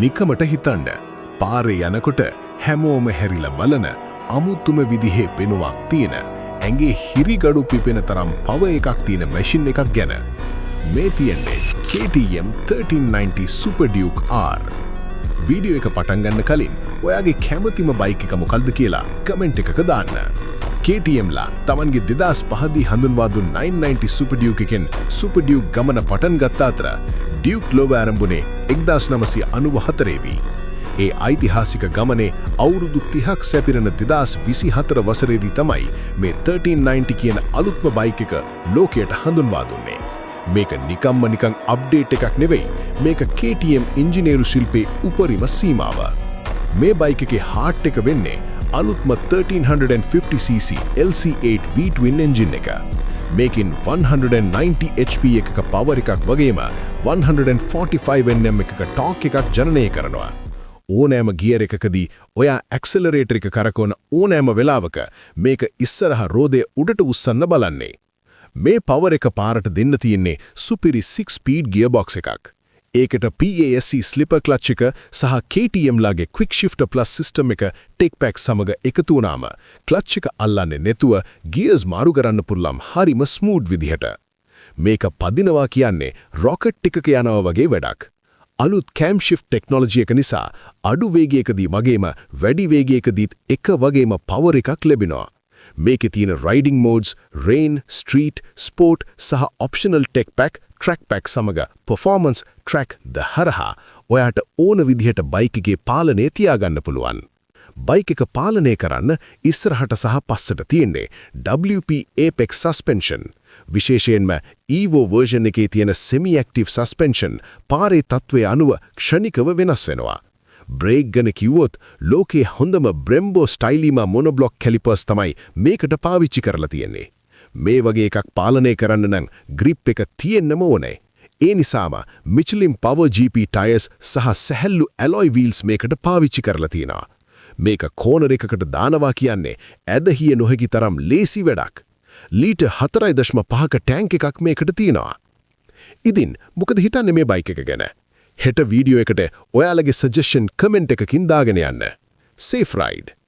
නිකමට හිතන්න පාරේ යනකොට හැමෝම හැරිලා බලන අමුතුම විදිහේ පෙනුමක් තියෙන ඇඟේ හිරිගඩු පිපෙන තරම් පවර් එකක් තියෙන මැෂින් එකක් ගැන. මේ තියෙන්නේ KTM 1390 Super Duke R. Video එක පටන් ගන්න කලින් ඔයාගේ කැමතිම බයික් එක මොකක්ද කියලා කමෙන්ට් එකක දාන්න. KTM ලා තමන්ගේ 2005 දී හඳුන්වා දුන් 990 Super Duke එකෙන් Super Duke ගමන පටන් ගත්ත අතර Duke ලොව ආරම්භුනේ 1994 දී. ඒ ඓතිහාසික ගමනේ අවුරුදු 30ක් සැපිරෙන 2024 වසරේදී තමයි මේ 1390 කියන අලුත්ම බයික් එක ලෝකයට හඳුන්වා දුන්නේ. මේක නිකන් අප්ඩේට් එකක් නෙවෙයි. මේක KTM ඉංජිනේරු ශිල්පයේ උපරිම සීමාව. මේ බයික් එකේ හાર્ට් එක වෙන්නේ අලුත්ම 1350cc LC8 V-twin එන්ජින් එක. මේකෙන් 190 HP එකක පවර් එකක් වගේම 145 Nm එකක ටෝක් එකක් ජනනය කරනවා. ඕනෑම ගියර් එකකදී ඔයා ඇක්සලරේටර් එක කරකවන ඕනෑම වෙලාවක මේක ඉස්සරහා රෝදේ උඩට උස්සන්න බලන්නේ. මේ පවර් එක පාරට දෙන්න තියෙන්නේ සුපිරි 6-ස්පීඩ් ගියර්බොක්ස් එකක්. ඒකට PASC ස්ලිපර් ක්ලච් එක සහ KTM ලාගේ ක්වික් ෂිෆ්ටර් ප්ලස් සිස්ටම් එක ටෙක් පැක් සමග එකතු වුණාම ක්ලච් එක අල්ලන්නේ නැතුව ගියර්ස් මාරු කරන්න පුළුවන් හරිම ස්මූත් විදිහට. මේක පදිනවා කියන්නේ රොකට් එකක යනවා වගේ වැඩක්. අලුත් කෑම් ෂිෆ්ට් ටෙක්නොලොජි එක නිසා අඩු වේගයකදී වගේම වැඩි වේගයකදීත් එක වගේම පවර් එකක් ලැබෙනවා. මේකේ තියෙන riding modes, rain, street, sport සහ optional tech pack, track pack සමග පර්ෆෝමන්ස් ට්‍රැක් දහරහා ඔයාට ඕන විදිහට බයික් එකේ පාලනය තියාගන්න පුළුවන්. බයික් එක පාලනය කරන්න ඉස්සරහට සහ පස්සට තියෙන්නේ WP Apex suspension. විශේෂයෙන්ම EVO version එකේ තියෙන semi active suspension පාරේ තත්ත්වයේ අනුව ක්ෂණිකව වෙනස් වෙනවා. බ්‍රේක් ගැන කිව්වොත් ලෝකේ හොඳම Brembo Stylema monoblock calipers තමයි මේකට පාවිච්චි කරලා තියෙන්නේ. මේ වගේ එකක් පාලනය කරන්න නම් grip එක තියෙන්නම ඕනේ. ඒ නිසාම Michelin Power GP tires සහ සැහැල්ලු alloy wheels මේකට පාවිච්චි කරලා තියෙනවා. මේක කෝනර් එකකට දානවා කියන්නේ ඇදහිය නොහැකි තරම් ලේසි වැඩක්. ලීටර් 4.5ක ටැංක් එකක් මේකට තියෙනවා. ඉතින් මොකද හිතන්නේ මේ බයික් එක ගැන? හෙට වීඩියෝ එකට ඔයාලගේ සජෙෂන් කමෙන්ට් එකකින් දාගෙන යන්න. Safe ride!